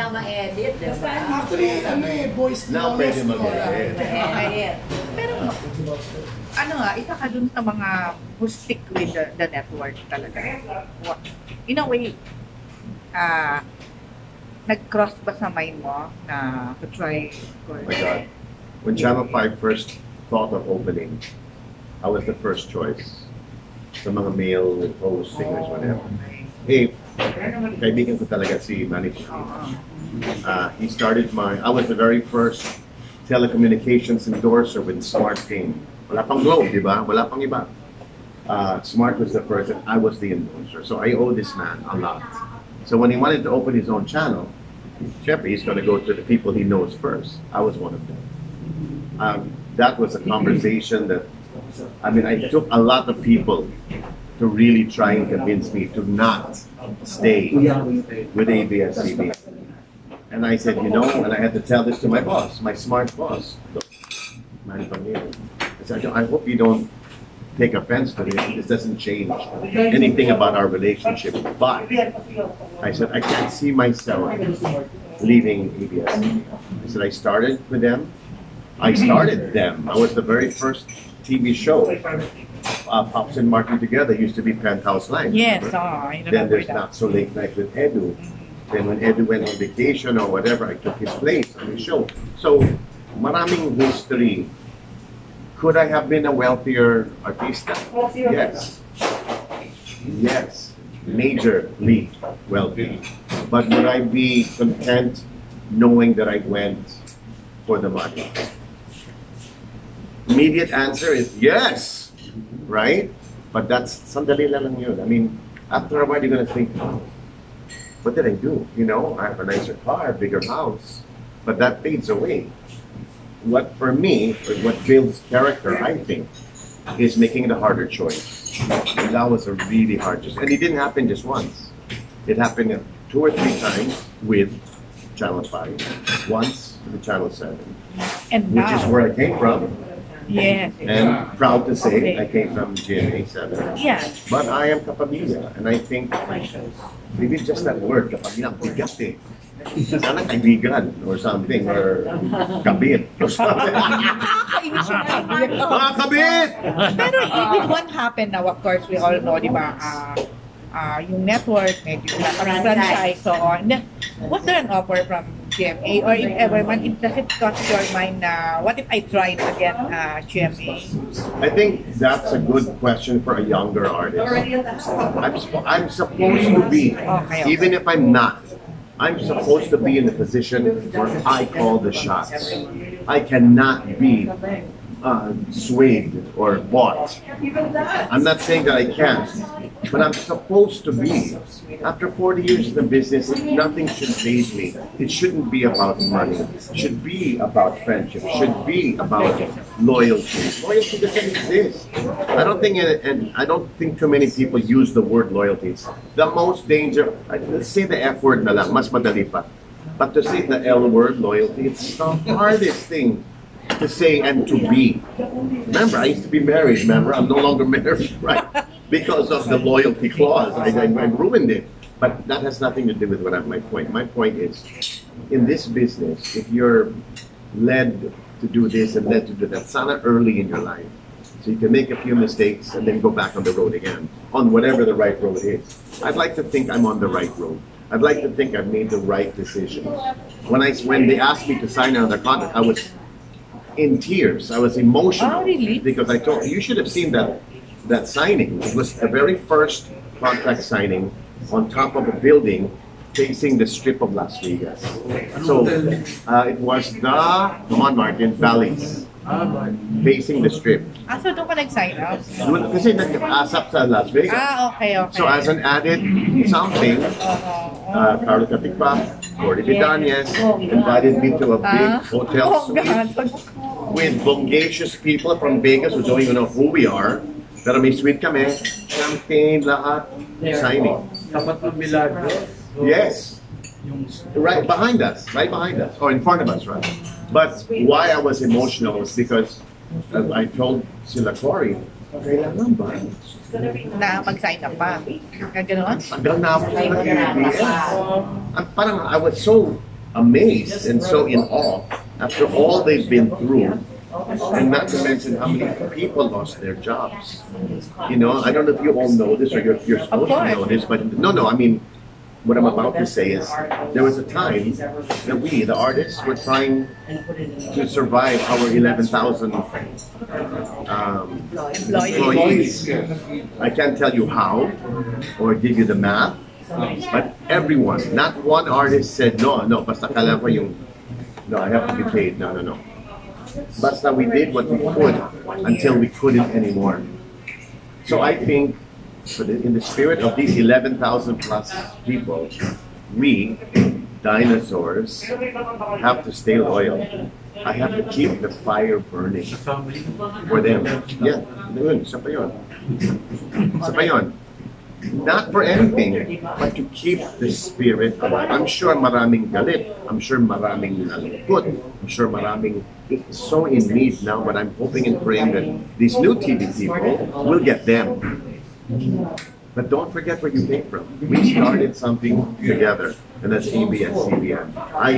na ma-edit, diba? Actually, voice Now pwede mag-edit. Pero, isa ka dun sa mga who stick with the network talaga. In a way, nag-cross ba sa mind mo na to try? Oh my God. When Channel 5 first thought of opening, I was the first choice. Sa mga male host, singers, whatever. Hey, kaibigan ko talaga si Manny. He started I was the very first telecommunications endorser with Smart came. Wala pang Globe, di ba? Wala pang iba. Smart was the first and I was the endorser. So I owe this man a lot. So when he wanted to open his own channel, syempre, he's going to go to the people he knows first. I was one of them. That was a conversation that, I took a lot of people to really try and convince me to not stay with ABS-CBN. And I said, and I had to tell this to my boss, my smart boss. Look, I said, I hope you don't take offense to this. This doesn't change anything about our relationship. But I said, I can't see myself leaving ABS-CBN. I said, I started with them. I started them. I was the very first TV show. Pops and Martin together used to be Penthouse Line. Yes, then there's Not So Late Night with Edu. Then when Edu went on vacation or whatever, I took his place on the show. So, maraming history. Could I have been a wealthier artista? Yes. Yes. Majorly wealthy. But would I be content knowing that I went for the money? Immediate answer is yes, right? But that's sandali lang yun. After a while, you're gonna think, what did I do? I have a nicer car, a bigger house, but that fades away. What for me, what builds character, I think, is making the harder choice. And that was a really hard choice, and it didn't happen just once. It happened 2 or 3 times with Channel 5, once with Channel 7, which is where I came from. Yes. And proud to say, I came from GMA 7. Yes. But I am kapamilya, and I think maybe just that word, kapamilya, bigat eh. Sana kaibigan or something, or kabit or something. Mga kabit! Pero with what happened now, of course, we all know, di ba, yung network, medyo franchise, so on. Then, was there an offer from GMA, or if ever man, does it cross your mind na, what if I tried again GMA? I think that's a good question for a younger artist. I'm supposed to be, even if I'm not, I'm supposed to be in a position where I call the shots. I cannot be swayed or bought. I'm not saying that I can't, but I'm supposed to be. After 40 years in the business, nothing should faze me. It shouldn't be about money. It should be about friendship. It should be about loyalty. Loyalty doesn't exist. I don't think too many people use the word loyalty. It's the most dangerous. Let's say the F word na lang, mas madali pa. But to say the L word, loyalty, it's the hardest thing to say and to be. Remember, I used to be married. Remember, I'm no longer married, right? Because of the loyalty clause, I ruined it. But that has nothing to do with my point. My point is, in this business, if you're led to do this and led to do that, sana early in your life, so you can make a few mistakes and then go back on the road again, on whatever the right road is. I'd like to think I'm on the right road. I'd like to think I've made the right decision. When they asked me to sign another contract, I was in tears. I was emotional. Oh, really? Because I told you should have seen that signing. It was the very first contract signing on top of a building facing the strip of Las Vegas. So it was the, come on Martin, Valleys. Facing the strip. So doon ka nag-sign up? Kasi nag-asap sa Las Vegas. Okay. So as an added something, Carlos Caticpa, Cordy Vidanias invited me to a big hotel suite with bongacious people from Vegas who don't even know who we are. Pero may suite kami, champagne, lahat, signing. Yes. Right behind us, or in front of us, right? But why I was emotional was because I told sila Cory, kailangan ba? Na mag-sign up pa. Gano'n? Tagal na ako sa ABS. Parang I was so amazed and so in awe after all they've been through. And not to mention how many people lost their jobs. You know, I don't know if you all know this or you're supposed to know this, but no, I mean, what I'm about to say is there was a time that we, the artists, were trying to survive our 11,000 employees. I can't tell you how or give you the math, but everyone, not one artist said, no, basta kailangan ko yung, no, I have to be paid, no. Basta we did what we could until we couldn't anymore. So I think, in the spirit of these 11,000 plus people, we, dinosaurs, have to stay loyal. I have to keep the fire burning for them. Yeah, yun, isa pa yun. Isa pa yun. Not for anything, but to keep the spirit alive. I'm sure maraming galit. I'm sure maraming nalungkot. I'm sure maraming so in need now, but I'm hoping and praying that these new TV people will get them. But don't forget where you came from. We started something together, and that's ABS-CBN. I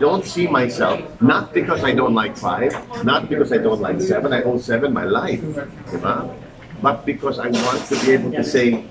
don't see myself, not because I don't like 5, not because I don't like 7, I owe 7 my life, diba? But because I want to be able to say,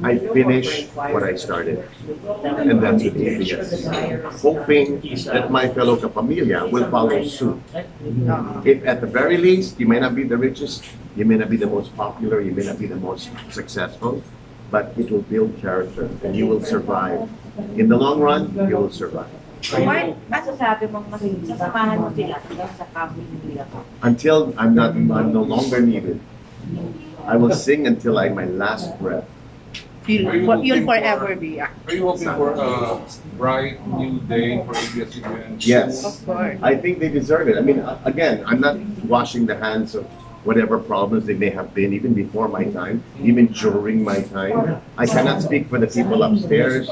I finished what I started. And that's with ABS. Hoping that my fellow kapamilya will follow suit. If at the very least, you may not be the richest, you may not be the most popular, you may not be the most successful, but it will build character and you will survive. In the long run, you will survive. Why masasabi mong samahan mo sila sa kapamilya ko? Until I'm no longer needed. I will sing until my last breath. You'll forever be. Are you hoping for a bright new day for ABS-CBN? Yes. Of course. I think they deserve it. I mean, again, I'm not washing the hands of whatever problems they may have been, even before my time, even during my time. I cannot speak for the people upstairs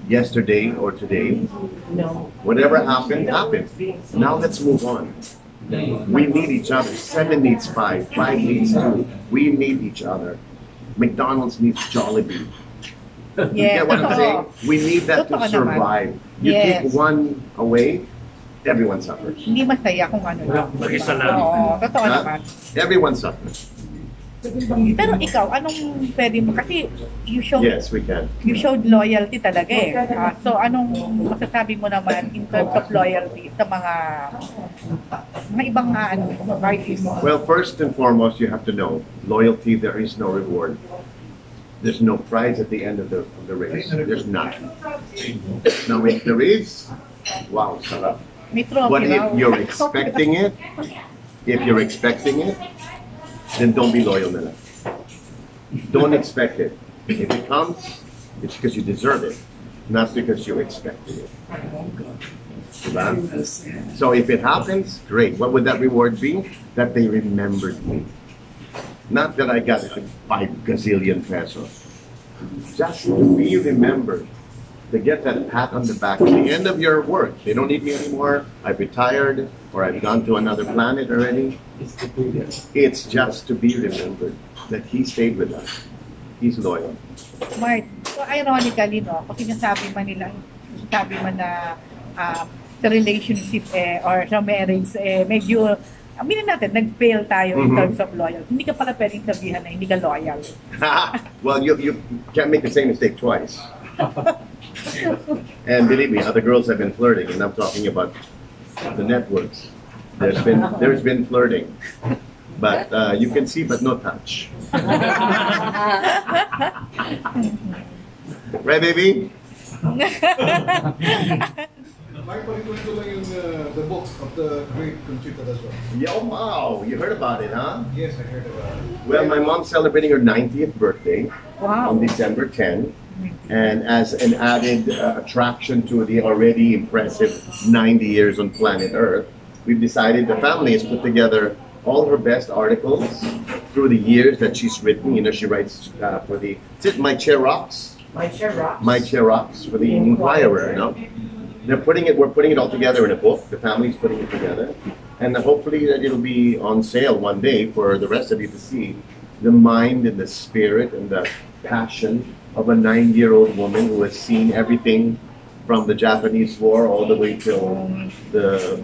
yesterday or today. Whatever happened, happened. Now let's move on. We need each other. 7 needs 5. 5 needs 2. We need each other. McDonald's needs Jollibee. You get what I'm saying? We need that to survive. You take one away, everyone suffers. Hindi masaya kung ano lang. Oo, totoo naman. Everyone suffers. Pero ikaw, anong pwede mo? Kasi you showed, yes, we can. You showed loyalty talaga eh. So anong masasabi mo naman in terms of loyalty sa mga ibang artists? Well, first and foremost, you have to know, loyalty, there is no reward. There's no prize at the end of the race. There's none. Now, if there is, wow, sarap. But if you're expecting it, then don't be loyal na lang. Don't expect it. If it comes, it's because you deserve it, not because you expected it. Diba? So if it happens, great. What would that reward be? That they remembered me. Not that I got 5 gazillion pesos. Just to be remembered. To get that pat on the back at the end of your work. They don't need me anymore. I've retired or I've gone to another planet already. It's just to be remembered that he stayed with us. He's loyal. Mark, so ironically, no, kasi sabi man na sa relationship or sa marriage, medyo, aminin natin, nag-fail tayo in terms of loyal. Hindi ka pala pwedeng sabihan na hindi ka loyal. Well, you can't make the same mistake twice. And believe me, other girls have been flirting, and I'm talking about the networks. There's been flirting, but you can see, but no touch. Right, baby? Mark, pag-ikwento lang yung the book of the great Conchita as well. Yo, wow! You heard about it, huh? Yes, I heard about it. Well, my mom's celebrating her 90th birthday on December 10. And as an added attraction to the already impressive 90 years on planet Earth, we've decided the family has put together all her best articles through the years that she's written. You know, she writes for the, My Chair Rocks? My Chair Rocks. My Chair Rocks for the Inquirer, you know. We're putting it all together in a book. The family's putting it together. And hopefully that it'll be on sale one day for the rest of you to see the mind and the spirit and the passion of a 90-year-old woman who has seen everything from the Japanese War all the way till the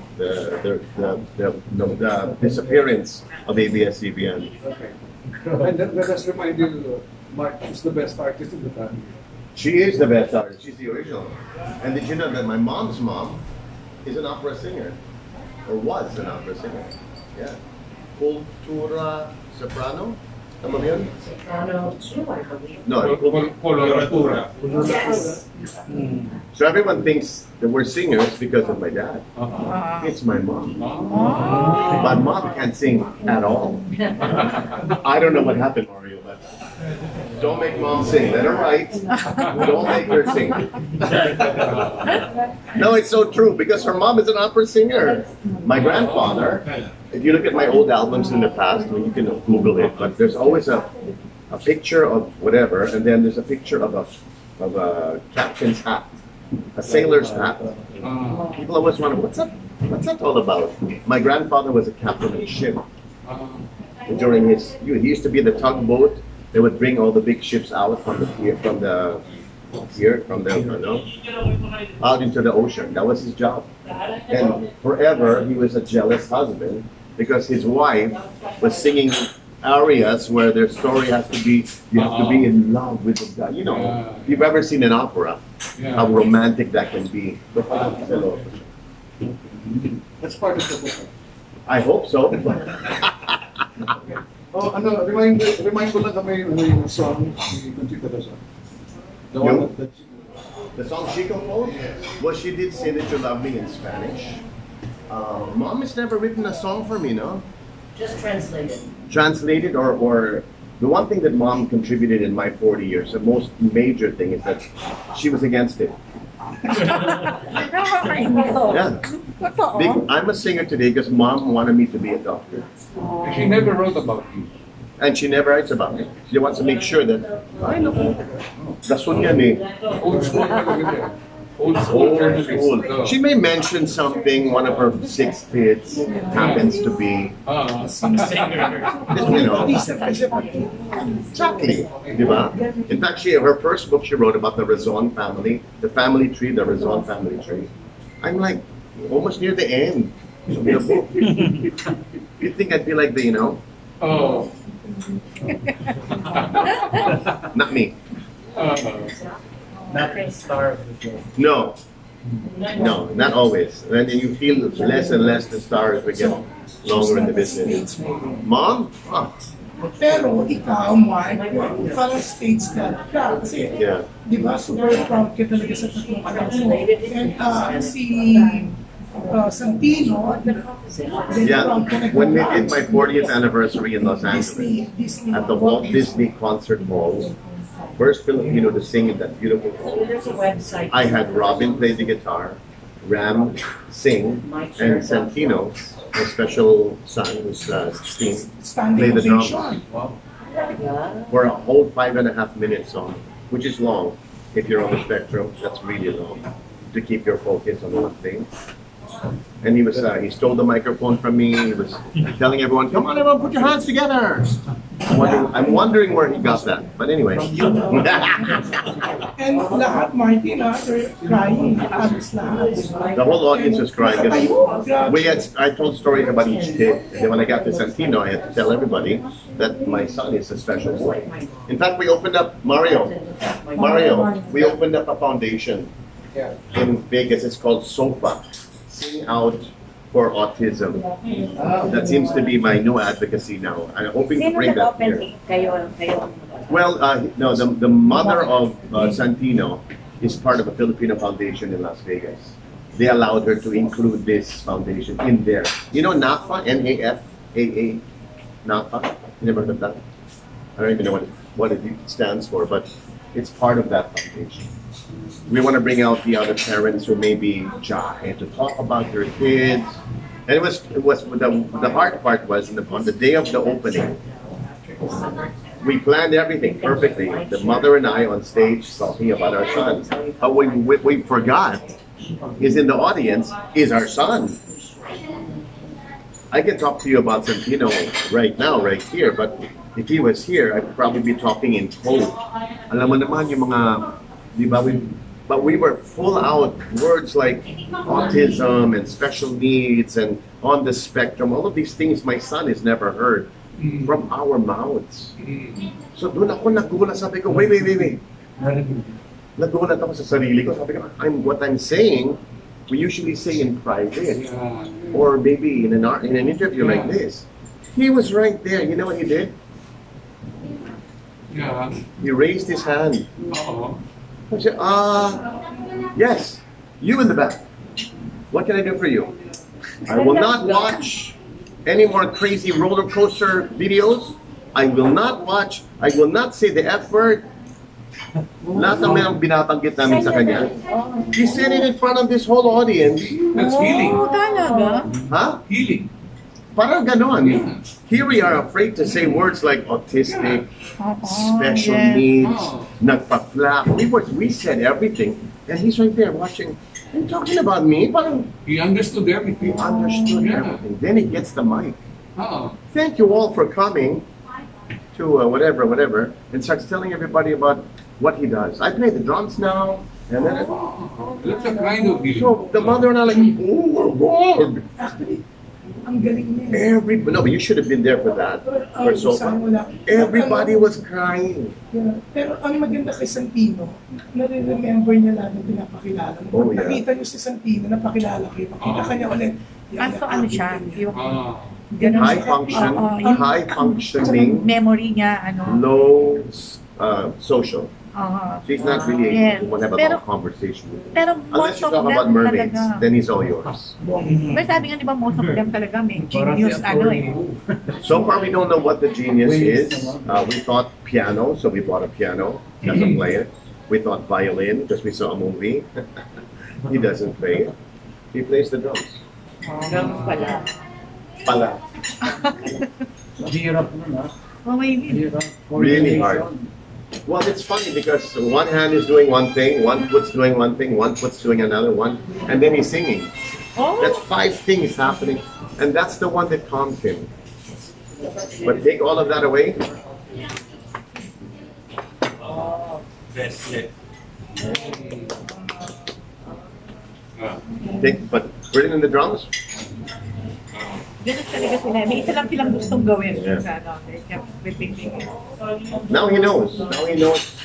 disappearance of ABS-CBN. Okay. And let us remind you, Mark is the best artist in the family. She is the best artist. She's the original. And did you know that my mom's mom is an opera singer, or was an opera singer? Yeah. Cultura soprano. Tama ba yun? Soprano 2, I believe. No. Coloratura. Yes. So everyone thinks that we're singers because of my dad. It's my mom. My mom can't sing at all. I don't know what happened, Mario, but don't make mom sing. Let her write. Don't make her sing. No, it's so true because her mom is an opera singer. My grandfather, if you look at my old albums in the past, I mean, you can Google it, but there's always a picture of whatever, and then there's a picture of a captain's hat, a sailor's hat. People always wonder, what's that all about? My grandfather was a captain of a ship. During he used to be the tugboat. They would bring all the big ships out from the pier, out into the ocean. That was his job. And forever, he was a jealous husband because his wife was singing arias where their story has to be, you have to be in love with the guy. You know, if you've ever seen an opera, how romantic that can be. That's part of the book. I hope so. Oh, remind ko lang kami yung song ni Conchita Rosa. The one that The song she composed? Well, she did Say That You Love Me in Spanish. Mom has never written a song for me, no? Just translated. Translated or the one thing that mom contributed in my 40 years, the most major thing is that she was against it. Yeah. I'm a singer today because mom wanted me to be a doctor. She never wrote about you. And she never writes about me. She wants to make sure that, I know, rason yan eh. Old school talaga din. Old school journalist. Old. She may mention something, one of her 6 kids happens to be, you know, exactly, diba? In fact, her first book she wrote about the Razon family, the family tree, the Razon family tree. I'm like, almost near the end of the book. You'd think I'd be like the, you know? Oh. Not me. Not star of the show. No. No, not always. And then you feel less and less the star as we get longer in the business. Mom? Oh. Pero ikaw, Mark, parang states that ka. Kasi, Yeah. di ba, super proud ka talaga sa tatlong anak mo. And si Santino, Yeah. When we did my 40th anniversary in Los Angeles, at the Walt Disney Concert Hall, first Filipino to sing in that beautiful hall, I had Robin play the guitar, Ram sing, and Santino, my special son, who's 16, play the drums for a whole 5.5 minute song, which is long. If you're on the spectrum, that's really long to keep your focus on one thing. And he was he stole the microphone from me. He was telling everyone, "Come on, everyone, put your hands together." I'm wondering where he got that. But anyway. and lahat, Martin, they're crying. The whole audience was crying. I told stories about each kid. And then when I got to Santino, I had to tell everybody that my son is a special boy. In fact, we opened up Mario. We opened up a foundation in Vegas. It's called SOFA. Sing Out for Autism. That seems to be my new advocacy now. I'm hoping to bring that here. Well, no, the mother of Santino is part of a Filipino foundation in Las Vegas. They allowed her to include this foundation in there. You know NAFA, N-A-F-A-A, NAFA? You never heard of that? I don't even know what it stands for, but it's part of that foundation. We want to bring out the other parents who may be shy to talk about their kids. And it was the hard part was on the day of the opening. We planned everything perfectly. The mother and I on stage talking about our son. But what we forgot is in the audience is our son. I can talk to you about Santino right now, right here, but if he was here, I'd probably be talking in code. Alam mo naman yung mga, di ba, But we were full out words like autism and special needs and on the spectrum. All of these things my son has never heard from our mouths. So doon ako nagulat. Sabi ko, wait. Nagulat ako sa sarili ko. Sabi ko, what I'm saying, we usually say in private. Or maybe in an interview like this. He was right there. You know what he did? Yeah. He raised his hand. Uh-oh. I said, yes, you in the back. What can I do for you? I will not watch any more crazy roller coaster videos. I will not say the F word. Lahat ng mga binabanggit namin sa kanya. He said it in front of this whole audience. That's healing. Talaga? Huh? Healing. Parang ganon. Here we are afraid to say words like autistic, special needs, nagpa-flap. We said everything. And he's right there watching. Are you talking about me? Parang He understood everything. he understood everything. Then he gets the mic. Uh-oh. Thank you all for coming to whatever, and starts telling everybody about what he does. I play the drums now. And then That's a kind of healing. so the mother and I like, oh my God. Actually, ang galing niya. No, but you should have been there for that. For so everybody was crying. Yeah. Pero ang maganda kay Santino, nare-remember niya lang na pinapakilala mo. Oh, Pag yeah. nakita niyo si Santino, napakilala kayo. Makita ka niya ulit. Ano siya? Yung, Ah. High function, high functioning, memory niya, ano. low social. She's not really Yeah. able to have a Pero- long conversation with him. Pero Unless most you of talk them about mermaids, talaga. then he's all yours. Pero sabi nga, di ba, most of them talaga may genius, ano eh. So far, we don't know what the genius is. We thought piano, so we bought a piano. Doesn't play it. We thought violin because we saw a movie. He doesn't play it. He plays the drums. Drums pala. Pala. Hirap nun, ha? Oh, maybe. Hirap. Really hard. Well, it's funny because one hand is doing one thing, one foot's doing one thing, one foot's doing another one, and then he's singing. That's 5 things happening, and that's the one that calms him. But take all of that away. But put it in the drums. Ganun talaga sila. May isa lang silang gustong gawin. Yeah. Sa, ano, they kept repeating it. Now he knows. Now he knows.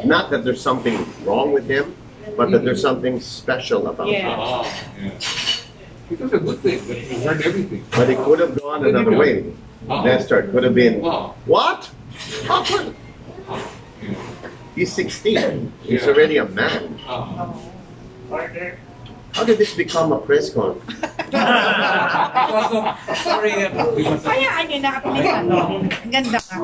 Not that there's something wrong with him, but that there's something special about him. Ah, yeah. It was a good thing, but he heard everything. But it could have gone another way. Nestor could have been, what? How could? Yeah. He's 16. He's Yeah. already a man. Ah. How did this become a press con? Because of, sorry, we must Hayaan nyo na at least, ano, ang ganda ka.